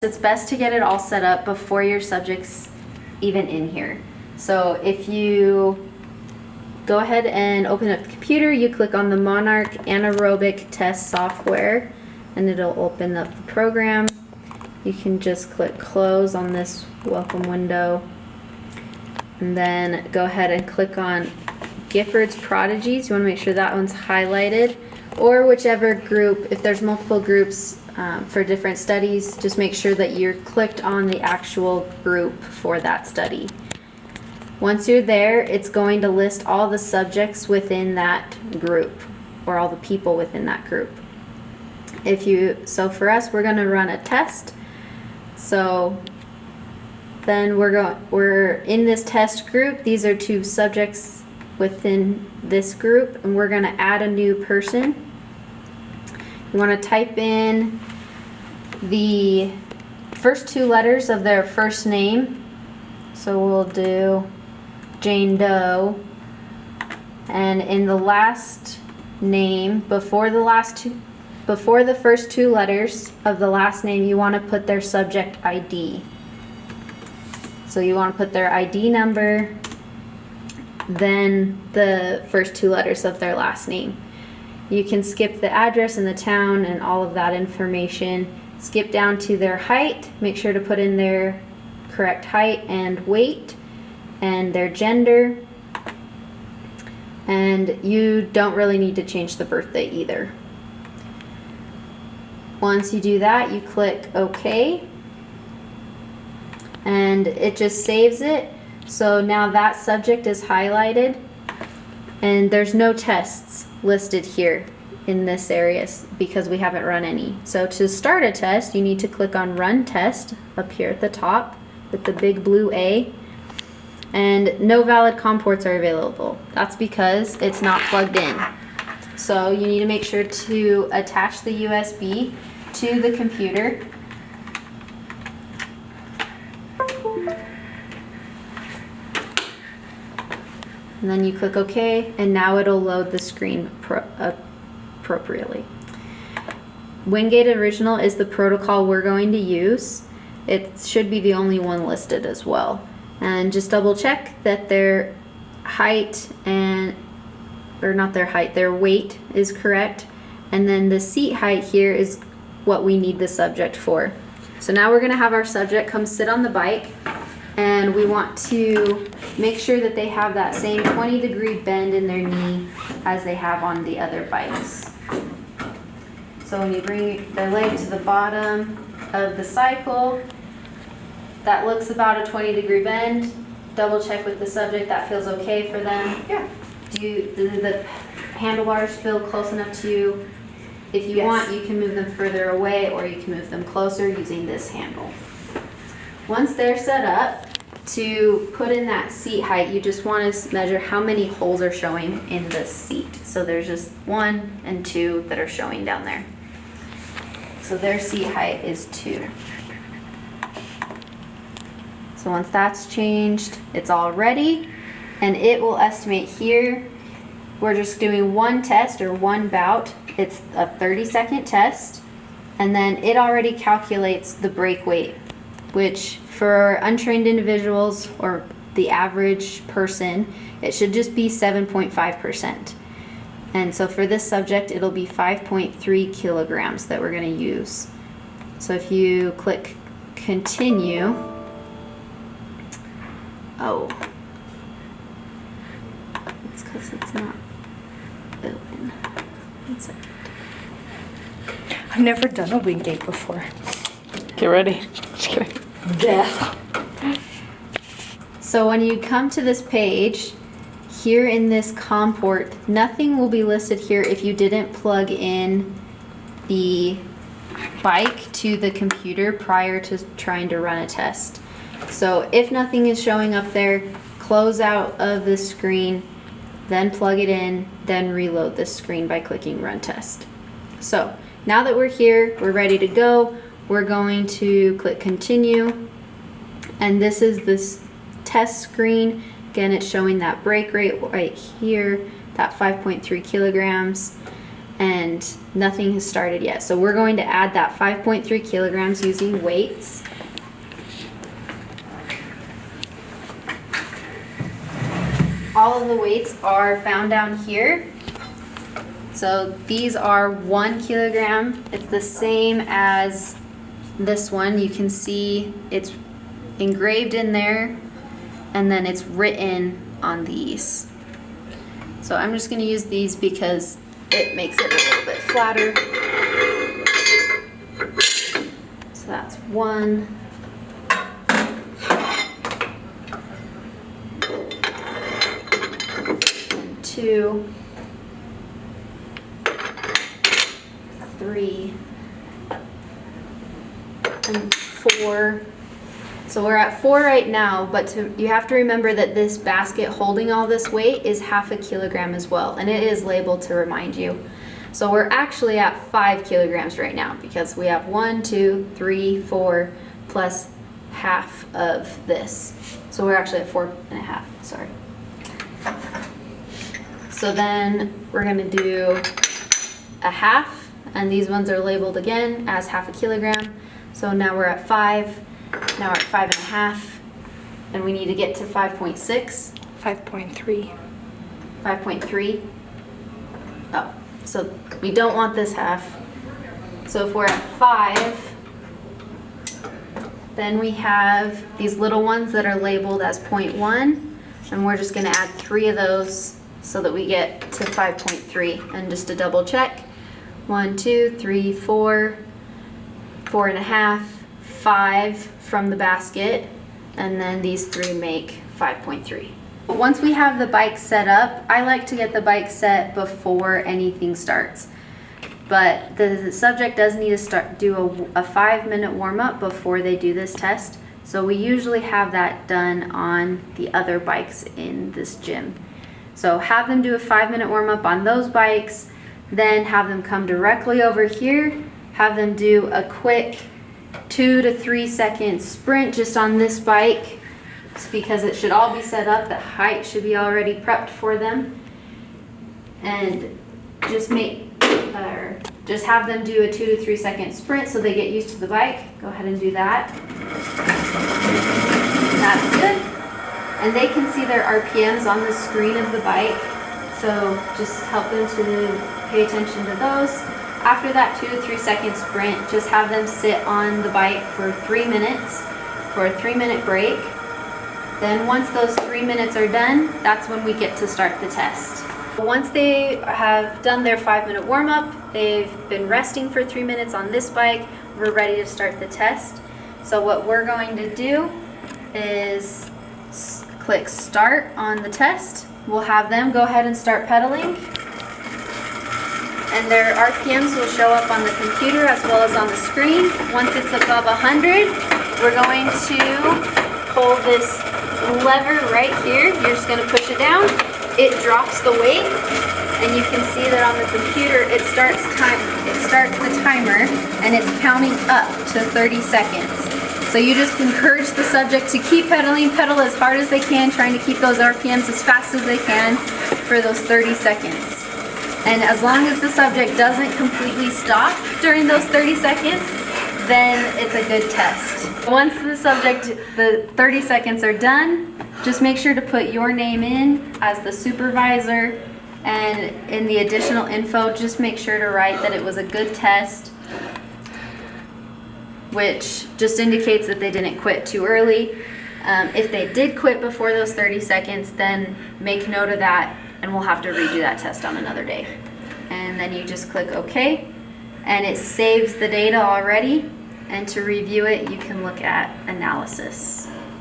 It's best to get it all set up before your subject's even in here. So if you go ahead and open up the computer, you click on the Monarch Anaerobic Test software and it'll open up the program. You can just click close on this welcome window and then go ahead and click on Gifford's Prodigies. You want to make sure that one's highlighted, or whichever group. If there's multiple groups for different studies, just make sure that you're clicked on the actual group for that study. Once you're there, it's going to list all the subjects within that group, or all the people within that group. So for us, we're going to run a test. So then we're in this test group. These are 2 subjects within this group, and we're going to add a new person. You want to type in the first 2 letters of their first name. So we'll do Jane Doe, and in the last name, before the first 2 letters of the last name, you want to put their subject ID. So you want to put their ID number, then the first 2 letters of their last name. You can skip the address and the town and all of that information. Skip down to their height. Make sure to put in their correct height and weight and their gender. And you don't really need to change the birthday either. Once you do that, you click OK. And it just saves it. So now that subject is highlighted. And there's no tests listed here in this area because we haven't run any. So to start a test, you need to click on Run Test up here at the top with the big blue A. And no valid COM ports are available. That's because it's not plugged in. So you need to make sure to attach the USB to the computer. And then you click OK, and now it'll load the screen appropriately. Wingate Original is the protocol we're going to use. It should be the only one listed as well. And just double check that their height their weight is correct. And then the seat height here is what we need the subject for. So now we're going to have our subject come sit on the bike. And we want to make sure that they have that same 20-degree bend in their knee as they have on the other bikes. So when you bring their leg to the bottom of the cycle, that looks about a 20-degree bend. Double check with the subject that feels okay for them. Yeah. Do the handlebars feel close enough to you? If you want, you can move them further away, or you can move them closer using this handle. Once they're set up, to put in that seat height, you just want to measure how many holes are showing in the seat. So there's just 1 and 2 that are showing down there. So their seat height is 2. So once that's changed, it's all ready, and it will estimate here. We're just doing 1 test or 1 bout. It's a 30-second test, and then it already calculates the brake weight, which for untrained individuals or the average person, it should just be 7.5%. And so for this subject, it'll be 5.3 kilograms that we're going to use. So if you click continue, it's because it's not open. One second. I've never done a Wingate before. Get ready. Just kidding. Yeah. So when you come to this page, here in this COM port, nothing will be listed here if you didn't plug in the bike to the computer prior to trying to run a test. So if nothing is showing up there, close out of the screen, then plug it in, then reload this screen by clicking Run Test. So now that we're here, we're ready to go. We're going to click Continue, and this is this test screen. Again, it's showing that brake rate right here, that 5.3 kilograms. and nothing has started yet. So we're going to add that 5.3 kilograms using weights. All of the weights are found down here. So these are 1 kilogram. It's the same as this one. You can see it's engraved in there, and then it's written on these. So I'm just going to use these because it makes it a little bit flatter. So that's 1. And 2. 3. And 4. So we're at 4 right now, but you have to remember that this basket holding all this weight is 1/2 kilogram as well, and it is labeled to remind you. So we're actually at 5 kilograms right now because we have 1, 2, 3, 4 plus half of this. So we're actually at 4.5, sorry. So then we're gonna do 1/2, and these ones are labeled again as 1/2 kilogram. So now we're at 5. Now we're at 5.5, and we need to get to 5.6. 5.3. 5.3. Oh, so we don't want this half. So if we're at 5, then we have these little ones that are labeled as 0.1, and we're just gonna add 3 of those so that we get to 5.3. And just to double check, 1, 2, 3, 4, 4.5, 5 from the basket, and then these 3 make 5.3. Once we have the bike set up, I like to get the bike set before anything starts. But the subject does need to do a 5-minute warm-up before they do this test. So we usually have that done on the other bikes in this gym. So have them do a 5-minute warm-up on those bikes, then have them come directly over here, have them do a quick 2 to 3 second sprint just on this bike, because it should all be set up. The height should be already prepped for them, and just have them do a 2 to 3 second sprint so they get used to the bike. Go ahead and do that. That's good. And they can see their RPMs on the screen of the bike, so just help them to pay attention to those. After that 2 to 3 second sprint, just have them sit on the bike for 3 minutes for a 3-minute break. Then once those 3 minutes are done, that's when we get to start the test. Once they have done their 5-minute warm-up, they've been resting for 3 minutes on this bike, we're ready to start the test. So what we're going to do is click start on the test. We'll have them go ahead and start pedaling, and their RPMs will show up on the computer as well as on the screen. Once it's above 100, we're going to pull this lever right here. You're just going to push it down. It drops the weight, and you can see that on the computer it starts the timer, and it's counting up to 30 seconds. So you just encourage the subject to keep pedaling, pedal as hard as they can, trying to keep those RPMs as fast as they can for those 30 seconds. And as long as the subject doesn't completely stop during those 30 seconds, then it's a good test. Once the 30 seconds are done, just make sure to put your name in as the supervisor, and in the additional info, just make sure to write that it was a good test, which just indicates that they didn't quit too early. If they did quit before those 30 seconds, then make note of that, and we'll have to redo that test on another day. And then you just click OK, and it saves the data already. And to review it, you can look at analysis.